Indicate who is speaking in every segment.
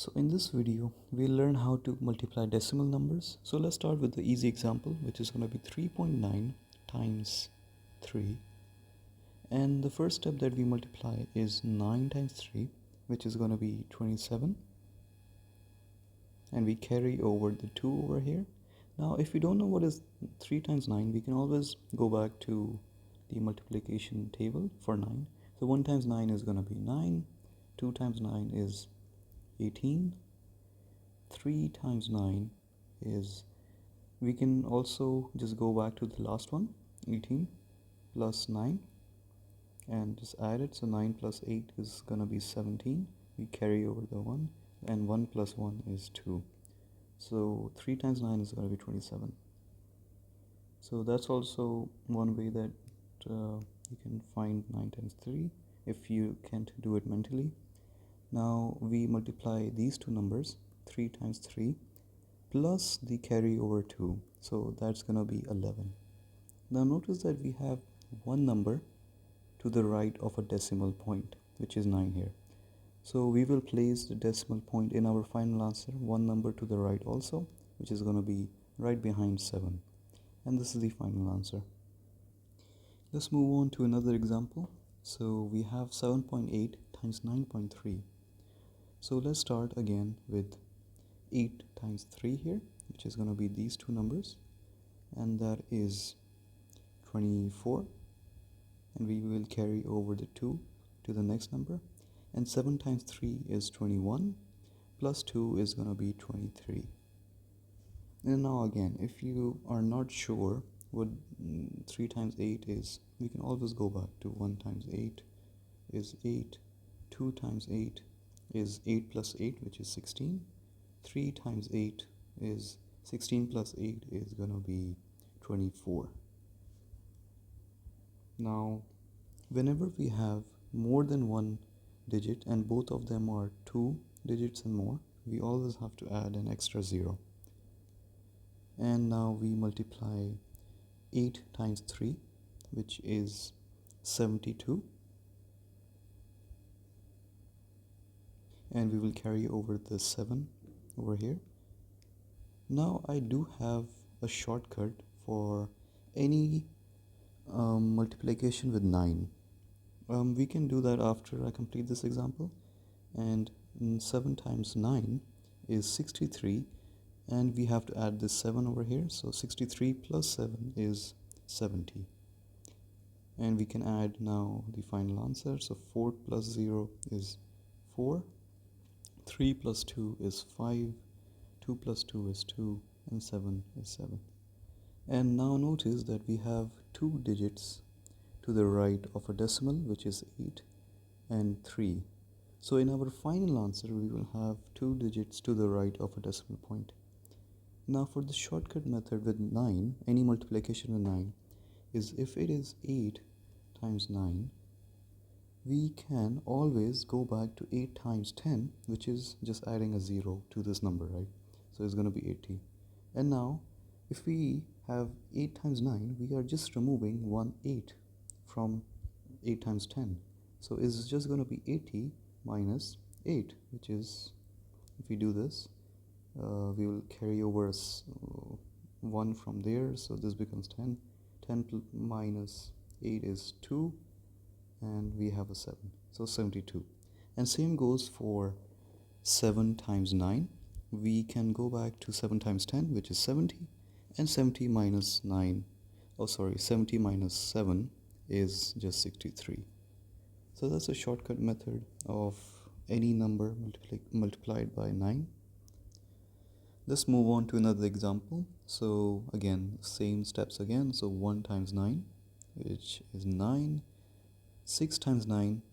Speaker 1: So in this video, we'll learn how to multiply decimal numbers. So let's start with the easy example, which is going to be 3.9 times 3. And the first step that we multiply is 9 times 3, which is going to be 27. And we carry over the 2 over here. Now, if we don't know what is 3 times 9, we can always go back to the multiplication table for 9. So 1 times 9 is going to be 9. 2 times 9 is 18. 3 times 9 is, we can also just go back to the last one, 18 plus 9, and just add it. So 9 plus 8 is gonna be 17. We carry over the 1, and 1 plus 1 is 2. So 3 times 9 is gonna be 27. So that's also one way that you can find 9 times 3 if you can't do it mentally. Now we multiply these two numbers, 3 times 3 plus the carry over 2, so that's gonna be 11. Now notice that we have one number to the right of a decimal point, which is 9 here. So we will place the decimal point in our final answer, one number to the right also, which is gonna be right behind 7. And this is the final answer. Let's move on to another example. So we have 7.8 times 9.3. So let's start again with 8 times 3 here, which is going to be these two numbers, and that is 24, and we will carry over the 2 to the next number, and 7 times 3 is 21, plus 2 is going to be 23. And now again, if you are not sure what 3 times 8 is, we can always go back to 1 times 8 is 8, 2 times 8 is 8 plus 8, which is 16. 3 times 8 is 16 plus 8 is going to be 24. Now, whenever we have more than one digit and both of them are 2 digits and more, we always have to add an extra 0. And now we multiply 8 times 3, which is 72. And we will carry over the 7 over here. Now I do have a shortcut for any multiplication with 9. We can do that after I complete this example. And 7 times 9 is 63, and we have to add this 7 over here. So 63 plus 7 is 70. And we can add now the final answer. So 4 plus 0 is 4. 3 plus 2 is 5, 2 plus 2 is 2, and 7 is 7. And now notice that we have 2 digits to the right of a decimal, which is 8 and 3. So in our final answer, we will have 2 digits to the right of a decimal point. Now for the shortcut method with 9, any multiplication with 9, is if it is 8 times 9, we can always go back to 8 times 10, which is just adding a 0 to this number, right? So it's going to be 80. And now, if we have 8 times 9, we are just removing 1 8 from 8 times 10. So it's just going to be 80 minus 8, which is, if we do this, we will carry over 1 from there, so this becomes 10. 10 minus 8 is 2. And we have a 7, so 72. And same goes for 7 times 9. We can go back to 7 times 10, which is 70, and 70 minus 9, 70 minus 7 is just 63. So that's a shortcut method of any number multiplied by 9. Let's move on to another example. So again, same steps again. So 1 times 9, which is 9. 6 times 9,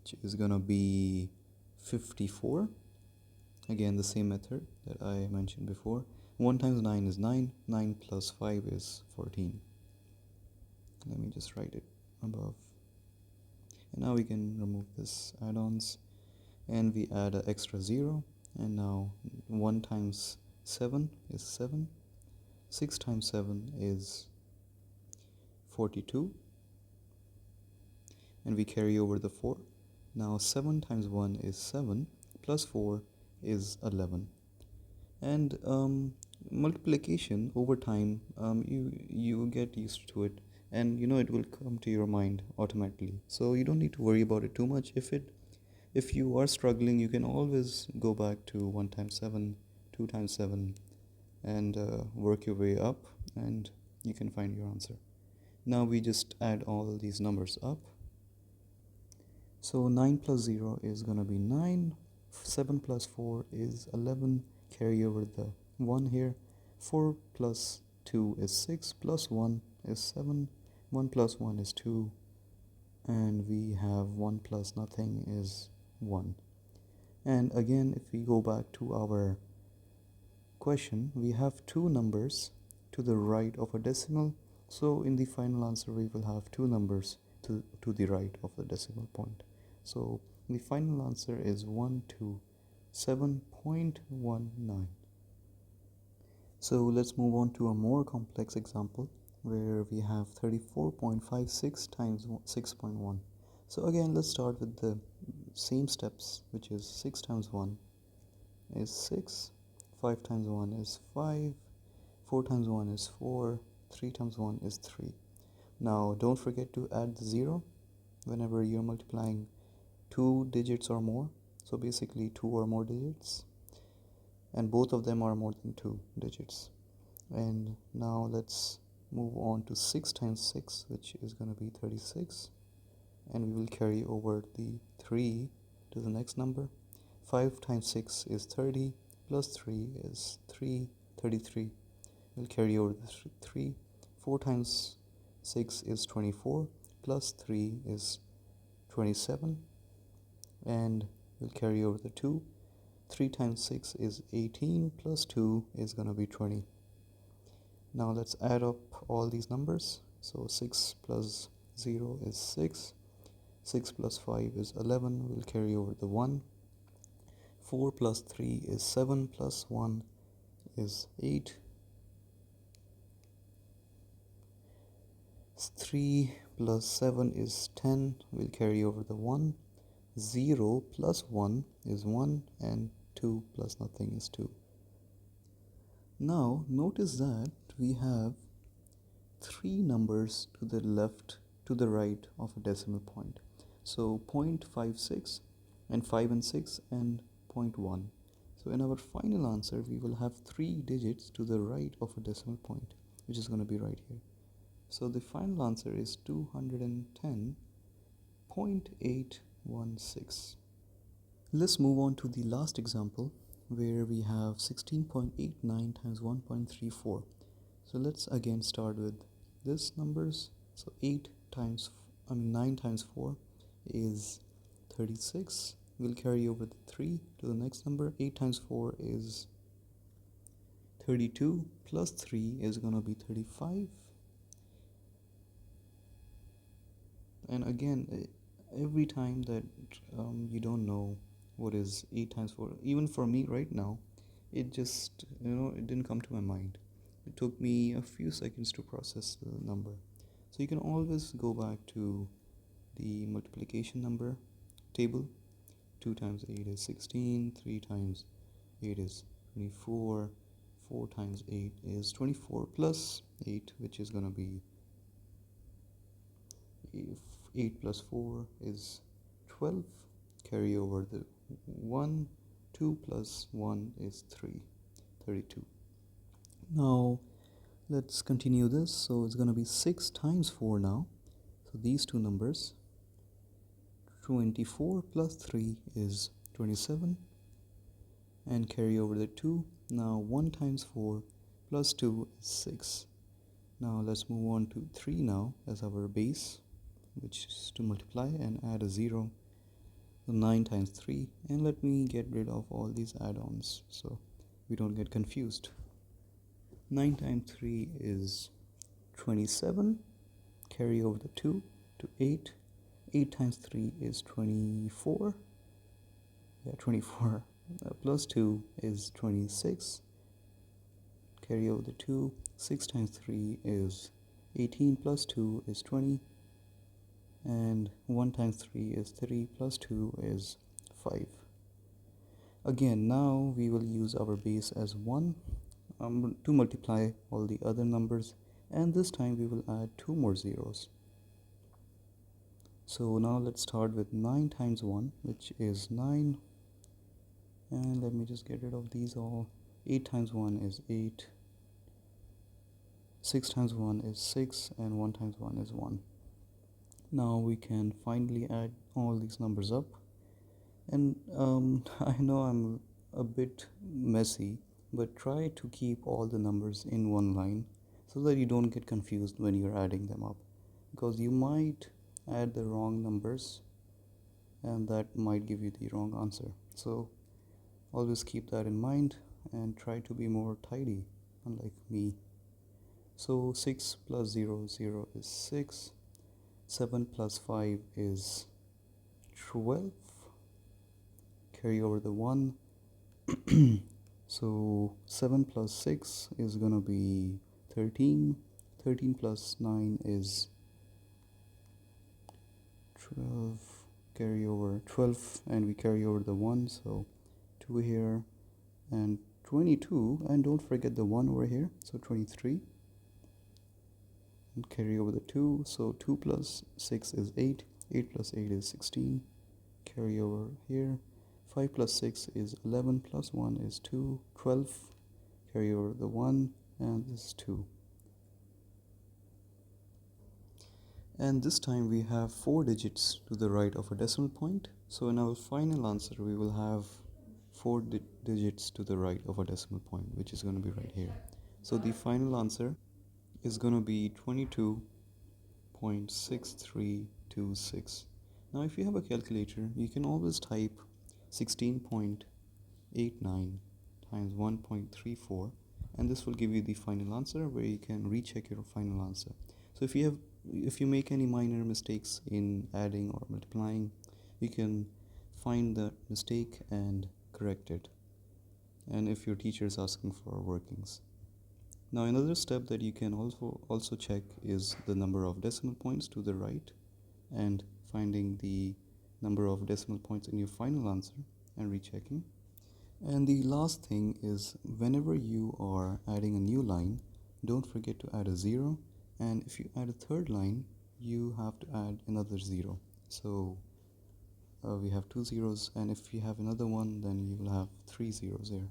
Speaker 1: which is gonna be 54. Again, the same method that I mentioned before. 1 times 9 is 9. 9 plus 5 is 14. Let me just write it above. And now we can remove this add-ons, and we add an extra 0. And now 1 times 7 is 7. 6 times 7 is 42. And we carry over the 4. Now 7 times 1 is 7, plus 4 is 11. And multiplication over time, you get used to it, and it will come to your mind automatically, so you don't need to worry about it too much. If you are struggling, you can always go back to 1 times 7, 2 times 7, and work your way up, and you can find your answer. Now we just add all these numbers up. So 9 plus 0 is going to be 9, 7 plus 4 is 11, carry over the 1 here, 4 plus 2 is 6, plus 1 is 7, 1 plus 1 is 2, and we have 1 plus nothing is 1. And again, if we go back to our question, we have two numbers to the right of a decimal, so in the final answer we will have two numbers to the right of the decimal point. So the final answer is 127.19. So let's move on to a more complex example where we have 34.56 times 6.1. So again, let's start with the same steps, which is 6 times 1 is 6, 5 times 1 is 5, 4 times 1 is 4, 3 times 1 is 3. Now don't forget to add the 0 whenever you're multiplying two digits or more. So basically 2 or more digits, and both of them are more than 2 digits. And now let's move on to 6 times 6, which is going to be 36, and we will carry over the 3 to the next number. 5 times 6 is 30, plus 3 is 3, 33. We'll carry over the 3. 4 times 6 is 24, plus 3 is 27, and we'll carry over the 2. 3 times 6 is 18, plus 2 is going to be 20. Now let's add up all these numbers. So 6 plus 0 is 6, 6 plus 5 is 11, we'll carry over the 1. 4 plus 3 is 7, plus 1 is 8. 3 plus 7 is 10, we'll carry over the 1. 0 plus 1 is 1, and 2 plus nothing is 2. Now notice that we have three numbers to the left, to the right of a decimal point. So 0.56 and 5 and 6 and 0.1. So in our final answer, we will have 3 digits to the right of a decimal point, which is going to be right here. So the final answer is 210.816. Let's move on to the last example where we have 16.89 times 1.34. So let's again start with this numbers. So 9 times 4 is 36. We'll carry over the 3 to the next number. 8 times 4 is 32, plus 3 is going to be 35. And again, every time that you don't know what is 8 times 4, even for me right now, it just, it didn't come to my mind. It took me a few seconds to process the number. So you can always go back to the multiplication number table. 2 times 8 is 16, 3 times 8 is 24, 4 times 8 is 24, plus 8, which is going to be, if 8 plus 4 is 12, carry over the 1, 2 plus 1 is 3, 32. Now let's continue this. So it's going to be 6 times 4 now. So these two numbers, 24 plus 3 is 27, and carry over the 2. Now 1 times 4 plus 2 is 6. Now let's move on to 3 now as our base, which is to multiply and add a 0. So 9 times 3, and let me get rid of all these add-ons so we don't get confused. 9 times 3 is 27, carry over the 2 to 8. 8 times 3 is 24, 24, plus 2 is 26, carry over the 2. 6 times 3 is 18, plus 2 is 20, and 1 times 3 is 3, plus 2 is 5. Again, now we will use our base as 1 to multiply all the other numbers, and this time we will add 2 more zeros. So now let's start with 9 times 1, which is 9, and let me just get rid of these all. 8 times 1 is 8, 6 times 1 is 6, and 1 times 1 is 1. Now we can finally add all these numbers up, and I know I'm a bit messy, but try to keep all the numbers in one line so that you don't get confused when you're adding them up, because you might add the wrong numbers and that might give you the wrong answer. So always keep that in mind and try to be more tidy, unlike me. So 6 plus 0, 0 is 6. 7 plus 5 is 12. Carry over the 1. So 7 plus 6 is gonna be 13. 13 plus 9 is 12. Carry over 12, and we carry over the 1, so 2 here, and 22, and don't forget the 1 over here, so 23. And carry over the 2, so 2 plus 6 is 8. 8 plus 8 is 16. Carry over here. 5 plus 6 is 11, plus 1 is 2, 12. Carry over the 1, and this is 2. And this time we have 4 digits to the right of a decimal point. So in our final answer, we will have 4 digits to the right of a decimal point, which is going to be right here. So the final answer is going to be 22.6326. Now if you have a calculator, you can always type 16.89 times 1.34, and this will give you the final answer, where you can recheck your final answer. So if you make any minor mistakes in adding or multiplying, you can find the mistake and correct it, and if your teacher is asking for workings. Now another step that you can also check is the number of decimal points to the right, and finding the number of decimal points in your final answer and rechecking. And the last thing is, whenever you are adding a new line, don't forget to add a 0, and if you add a third line, you have to add another 0. So we have 2 zeros, and if you have another one, then you will have 3 zeros there.